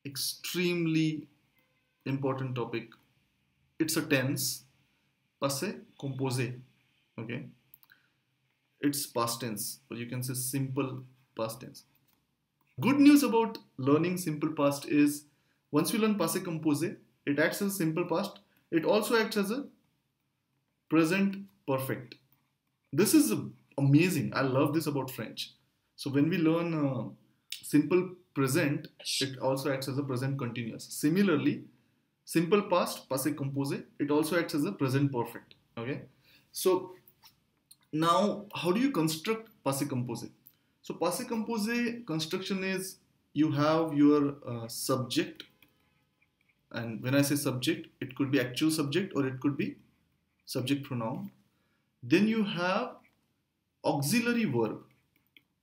extremely important topic. It's a tense, passé composé. Okay, it's past tense, or you can say simple past tense. Good news about learning simple past is once you learn passé composé, it acts as a simple past. It also acts as a present perfect. This is amazing. I love this about French. So when we learn simple present, it also acts as a present continuous. Similarly, simple past, passé composé, it also acts as a present perfect. Okay. So now, how do you construct passé composé? So passé composé construction is you have your subject, and when I say subject, it could be actual subject or it could be subject pronoun. Then you have auxiliary verb,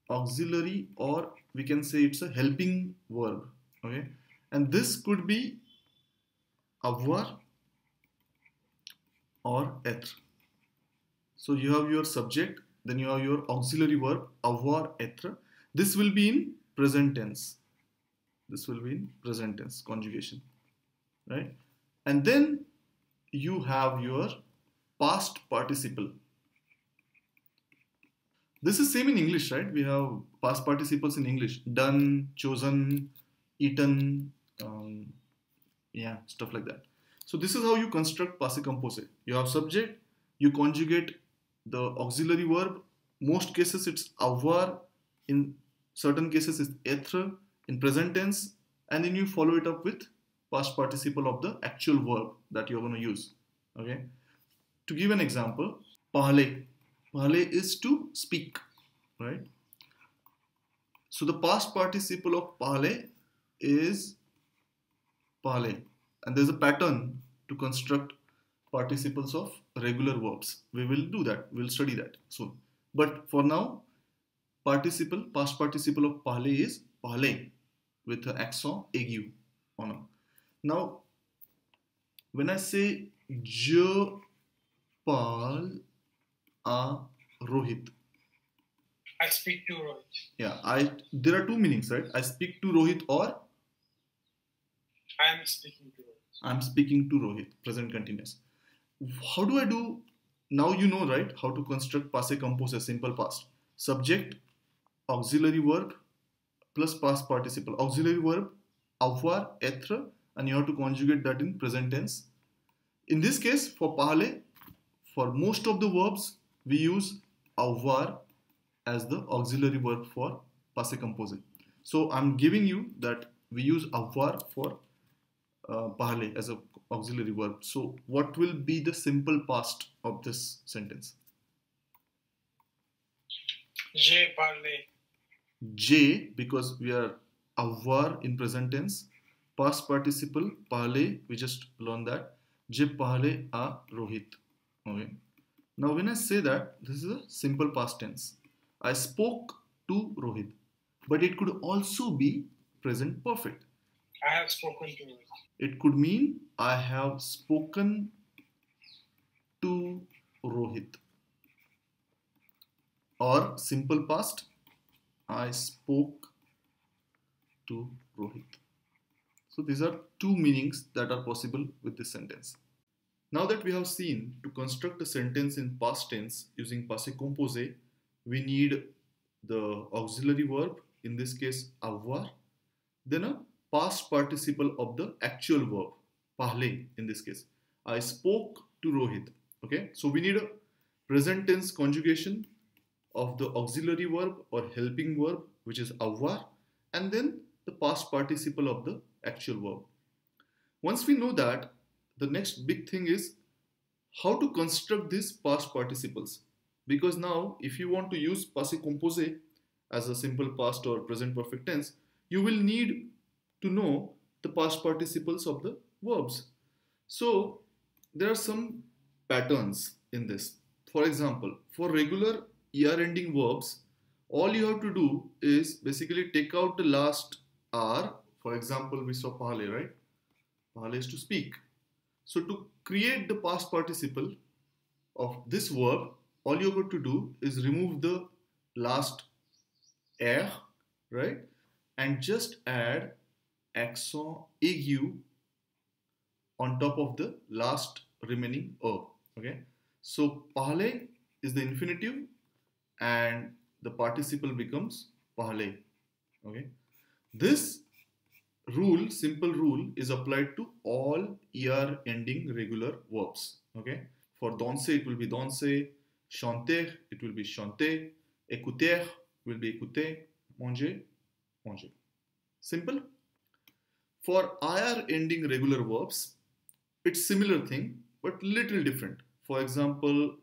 auxiliary, or we can say it's a helping verb. Okay, and this could be avoir or être. So you have your subject, then you have your auxiliary verb avoir, être. This will be in present tense. This will be in present tense conjugation, right? And then you have your past participle. This is same in English, right? We have past participles in English: done, chosen, eaten, yeah, stuff like that. So this is how you construct passé composé. You have subject, you conjugate the auxiliary verb. Most cases it's avoir, in certain cases it's être in present tense, and then you follow it up with past participle of the actual verb that you're going to use. Okay. To give an example, parler. Parler is to speak, right? So the past participle of parler is parler, and there's a pattern to construct participles of regular verbs. We will do that. We'll study that soon. But for now, past participle of parler is parler with an accent aigu on a. Now, when I say je parle à Rohit, I speak to Rohit. Yeah, there are two meanings, right? I speak to Rohit or I am speaking to Rohit. I'm speaking to Rohit, present continuous. How do I do? Now you know, right, how to construct passé composé, simple past. Subject, auxiliary verb plus past participle. Auxiliary verb, avoir, être, and you have to conjugate that in present tense. In this case, for parler, for most of the verbs, we use avoir as the auxiliary verb for passé composé. So I'm giving you that we use avoir for parler as an auxiliary verb. So what will be the simple past of this sentence? J'ai parlé. J, because we are avoir in present tense. Past participle parler, we just learned that. J'ai parlé à Rohit. Okay. Now when I say that, this is a simple past tense. I spoke to Rohit, but it could also be present perfect. I have spoken to Rohit. It could mean I have spoken to Rohit. Or simple past, I spoke to Rohit. So these are two meanings that are possible with this sentence. Now that we have seen to construct a sentence in past tense using passé composé, we need the auxiliary verb, in this case avoir, then a past participle of the actual verb, parler in this case. I spoke to Rohit. Okay, so we need a present tense conjugation of the auxiliary verb or helping verb, which is avoir, and then the past participle of the actual verb. Once we know that, the next big thing is how to construct these past participles. Because now, if you want to use passé composé as a simple past or present perfect tense, you will need to know the past participles of the verbs. So, there are some patterns in this. For example, for regular ER ending verbs, all you have to do is basically take out the last R. For example, we saw parler, right? Parler is to speak. So to create the past participle of this verb, all you got to do is remove the last R, right? And just add accent aigu on top of the last remaining a. Okay, so pahle is the infinitive and the participle becomes pahle. Okay, this rule, simple rule, is applied to all er ending regular verbs. Okay, for danser it will be danser, chanter it will be chanter, écouter will be écouter, manger, manger. Simple. For ir ending regular verbs, it's similar thing but little different. For example,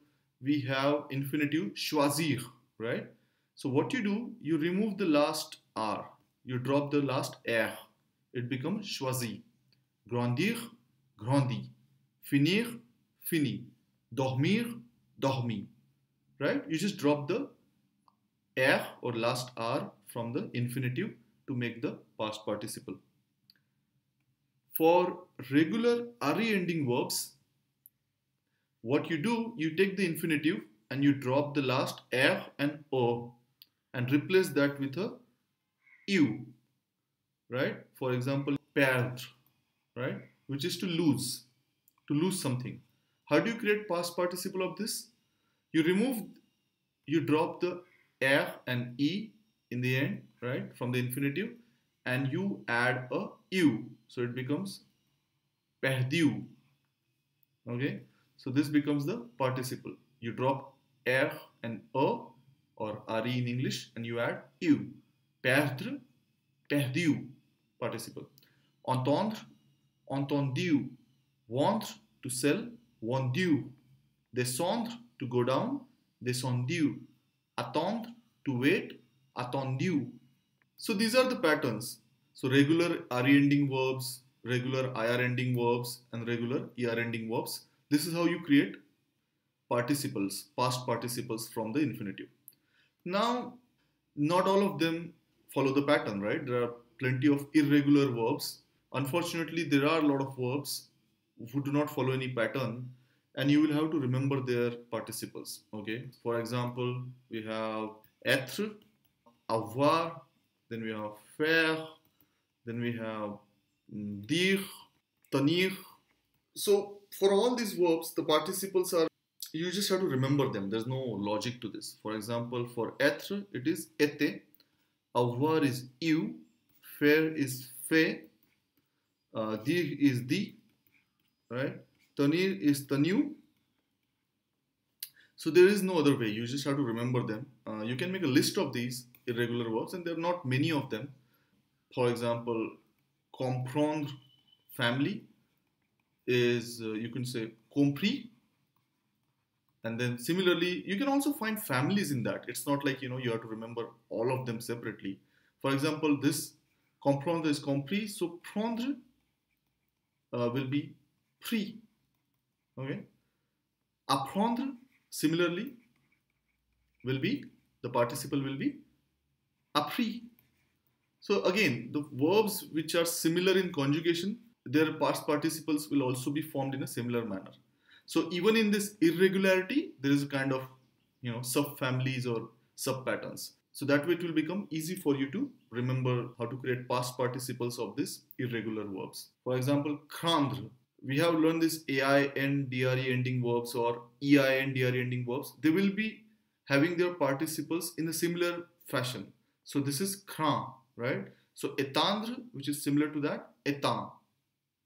we have infinitive choisir, right? So what you do, you remove the last r, you drop the last r, it becomes choisi. Grandir, grandi. Finir, fini. Dormir, dormi. Right? You just drop the r or last r from the infinitive to make the past participle. For regular re ending verbs, what you do, you take the infinitive and you drop the last r and o and replace that with a u, right? For example, perdre, right? Which is to lose something. How do you create past participle of this? You drop the r and e in the end, right, from the infinitive, and you add a u, so it becomes perdu. Okay, so this becomes the participle. You drop r and a or re in English and you add u. Perdre, perdu, participle. Entendre, entendu. Vendre, to sell, vendu. Descendre, to go down, descendu. Attendre, to wait, attendu. So these are the patterns. So regular re ending verbs, regular ir ending verbs, and regular er ending verbs. This is how you create participles, past participles from the infinitive. Now, not all of them follow the pattern, right? There are plenty of irregular verbs. Unfortunately, there are a lot of verbs who do not follow any pattern, and you will have to remember their participles. Okay, for example, we have être, avoir, then we have faire, then we have dire, tenir. So for all these verbs, the participles are, you just have to remember them. There's no logic to this. For example, for être, it is était, avoir is you, faire is fait, dire is di, right? Tenir is tenu. So there is no other way. You just have to remember them. You can make a list of these irregular verbs, and there are not many of them. For example, comprendre, family, is you can say compris. And then similarly, you can also find families in that. It's not like, you have to remember all of them separately. For example, this comprendre is compris, so prendre will be pris. Okay. Apprendre, similarly, the participle will be appris. So again, the verbs which are similar in conjugation, their past participles will also be formed in a similar manner. So even in this irregularity, there is a kind of, subfamilies or sub-patterns. So that way it will become easy for you to remember how to create past participles of these irregular verbs. For example, craindre. We have learned this AIN, DRE ending verbs or EIN, DRE ending verbs. They will be having their participles in a similar fashion. So this is craint, right? So étendre, which is similar to that, étend,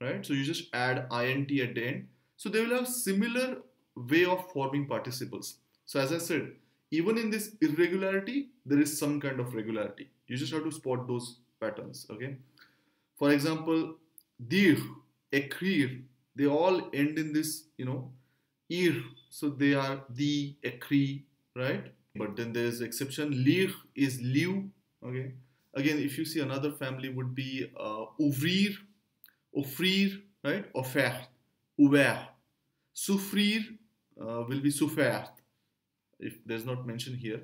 right? So you just add INT at the end. So they will have similar way of forming participles. So as I said, even in this irregularity, there is some kind of regularity. You just have to spot those patterns, okay? For example, dire, écrire, they all end in this, ir. So they are the, écrit, right? But then there is exception. Lire is liu, okay? Again, if you see another family would be ouvrir, offrir, right? Offert, ouvert. Souffrir will be souffert, if there's not mentioned here.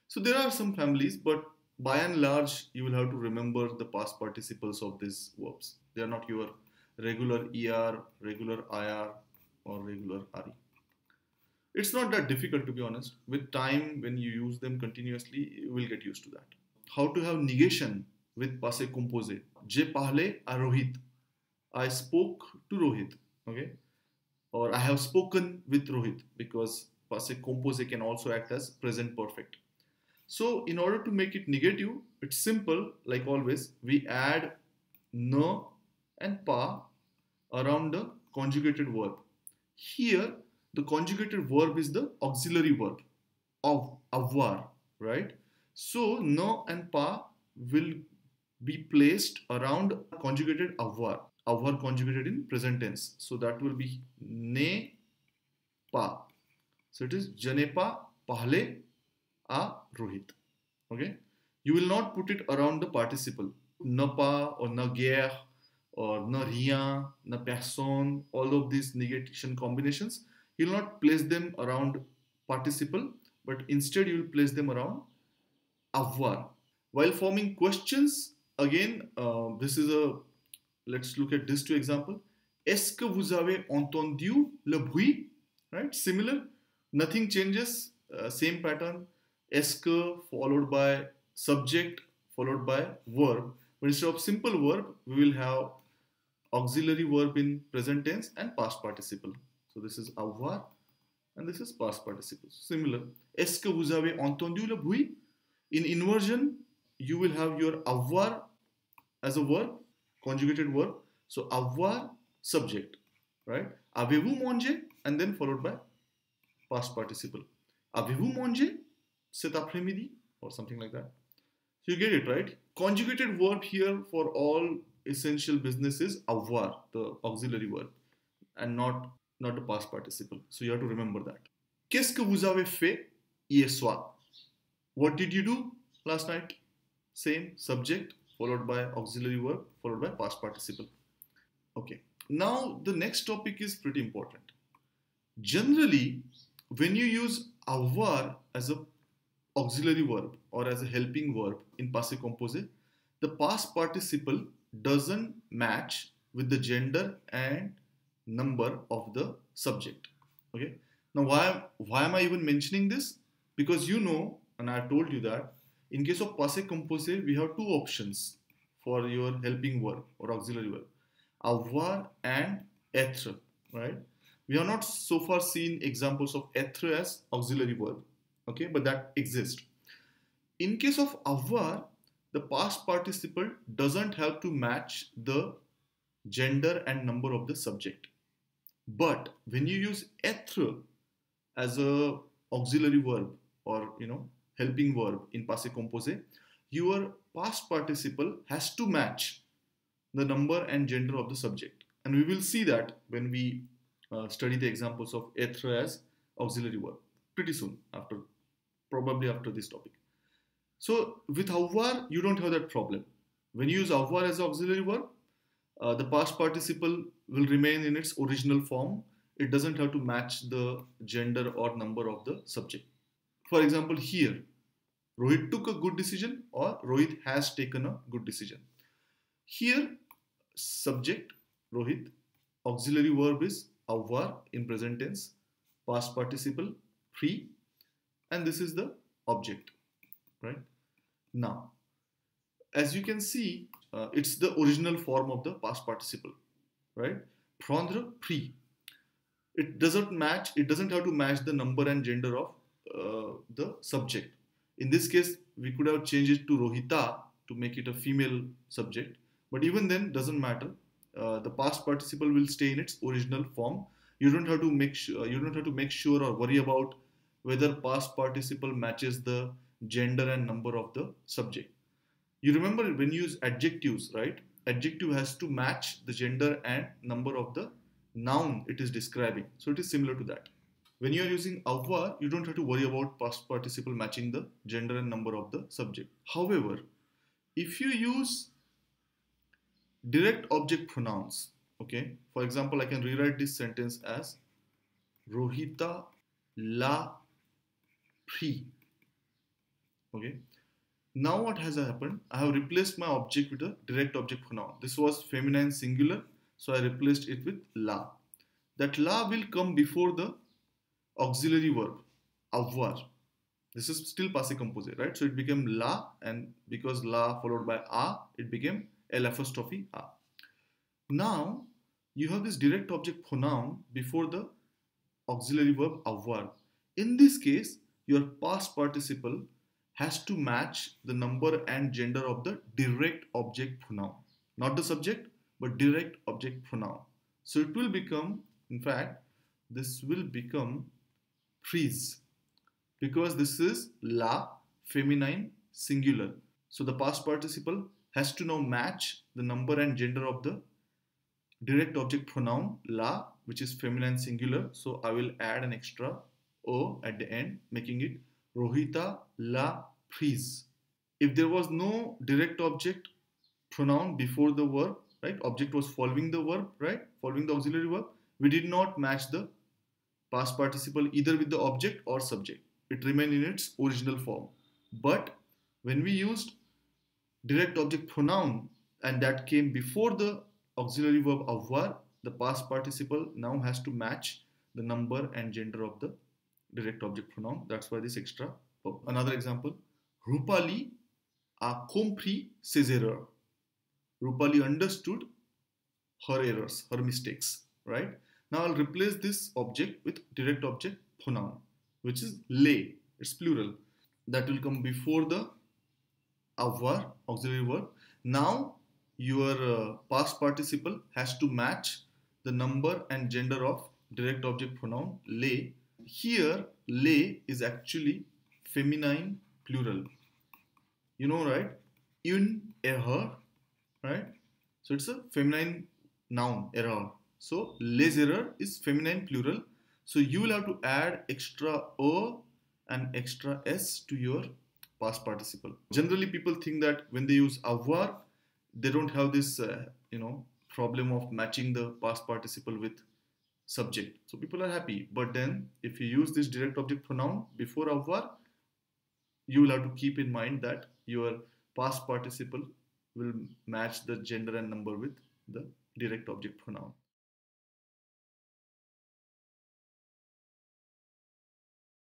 So there are some families, but by and large, you will have to remember the past participles of these verbs. They are not your regular ER, regular IR, or regular RE. It's not that difficult, to be honest. With time, when you use them continuously, you will get used to that. How to have negation with Passé Composé. je parlé à Rohit. I spoke to Rohit. Okay, or I have spoken with Rohit, because Passé Composé can also act as present perfect. So in order to make it negative, it's simple. Like always, we add ne and pa around the conjugated verb. Here, the conjugated verb is the auxiliary verb of avoir, right? So ne and pa will be placed around conjugated avoir. Avoir conjugated in present tense. So that will be ne pa. So it is je n'ai pas parlé à Rohit. Okay, you will not put it around the participle. Ne pas or ne guère or ne rien, ne personne, all of these negation combinations, you will not place them around participle, but instead you will place them around avoir. While forming questions, again, this is a, let's look at these two examples. Est-ce que vous avez entendu le bruit? Right, similar, nothing changes, same pattern. Est-ce que followed by subject followed by verb. But instead of simple verb, we will have auxiliary verb in present tense and past participle. So this is avoir and this is past participle. Similar. Est-ce que vous avez entendu le bruit? In inversion, you will have your avoir as a verb, conjugated verb. So avoir subject, right? Avez-vous mangé? And then followed by past participle. Avez-vous mangé cet après-midi? Or something like that. So you get it, right? Conjugated verb here for all essential business is avoir, the auxiliary verb, and not the past participle. So you have to remember that. Qu'est-ce que vous avez fait hier soir? What did you do last night? Same subject followed by auxiliary verb followed by past participle. Okay. Now the next topic is pretty important. Generally, when you use avoir as a auxiliary verb or as a helping verb in Passé Composé, the past participle doesn't match with the gender and number of the subject. Okay. Now why am I even mentioning this? Because you know, and I told you that in case of Passé Composé, we have two options for your helping verb or auxiliary verb: avoir and être. Right? We have not so far seen examples of être as auxiliary verb. Okay, but that exists. In case of avoir, the past participle doesn't have to match the gender and number of the subject. But when you use être as a auxiliary verb or helping verb in Passé Composé, your past participle has to match the number and gender of the subject. And we will see that when we study the examples of être as auxiliary verb pretty soon, probably after this topic. So with avoir, you don't have that problem. When you use avoir as auxiliary verb, the past participle will remain in its original form. It doesn't have to match the gender or number of the subject. For example, here, Rohit took a good decision or Rohit has taken a good decision. Here, subject, Rohit, auxiliary verb is avoir in present tense, past participle, pre, and this is the object, right? Now, as you can see, it's the original form of the past participle, right? Prendre, pre. It doesn't have to match the number and gender of the subject. In this case, we could have changed it to Rohita to make it a female subject, but even then, doesn't matter. The past participle will stay in its original form. You don't have to make sure or worry about whether past participle matches the gender and number of the subject. You remember when you use adjectives, right? Adjective has to match the gender and number of the noun it is describing. So it is similar to that. When you are using avoir, you don't have to worry about past participle matching the gender and number of the subject. However, if you use direct object pronouns, okay, for example, I can rewrite this sentence as Rohita l'a pris. Okay. Now what has happened? I have replaced my object with a direct object pronoun. This was feminine singular, so I replaced it with la. That la will come before the auxiliary verb, avoir, This is still passé composé, right? So it became la, and because la followed by a, it became L apostrophe a. Now you have this direct object pronoun before the auxiliary verb avoir. In this case, your past participle has to match the number and gender of the direct object pronoun. Not the subject, but direct object pronoun. So it will become, in fact, this will become prise, because this is la feminine singular. So the past participle has to now match the number and gender of the direct object pronoun la, which is feminine singular. So I will add an extra o at the end, making it Rohita la prise. If there was no direct object pronoun before the verb, right? Object was following the verb, right? Following the auxiliary verb. We did not match the past participle either with the object or subject. It remained in its original form. But when we used direct object pronoun and that came before the auxiliary verb avoir, the past participle now has to match the number and gender of the direct object pronoun. That's why this extra verb. Another example, Rupali a compris ses erreurs. Rupali understood her errors, her mistakes, right? Now I'll replace this object with direct object pronoun, which is les. It's plural. That will come before the avoir, auxiliary verb. Now your past participle has to match the number and gender of direct object pronoun les. Here les is actually feminine plural. You know, right? Une erreur, right? So it's a feminine noun, error. So les erreurs is feminine plural. So you will have to add extra o and extra s to your past participle. Generally, people think that when they use avoir, they don't have this problem of matching the past participle with subject. So people are happy. But then if you use this direct object pronoun before avoir, you will have to keep in mind that your past participle will match the gender and number with the direct object pronoun.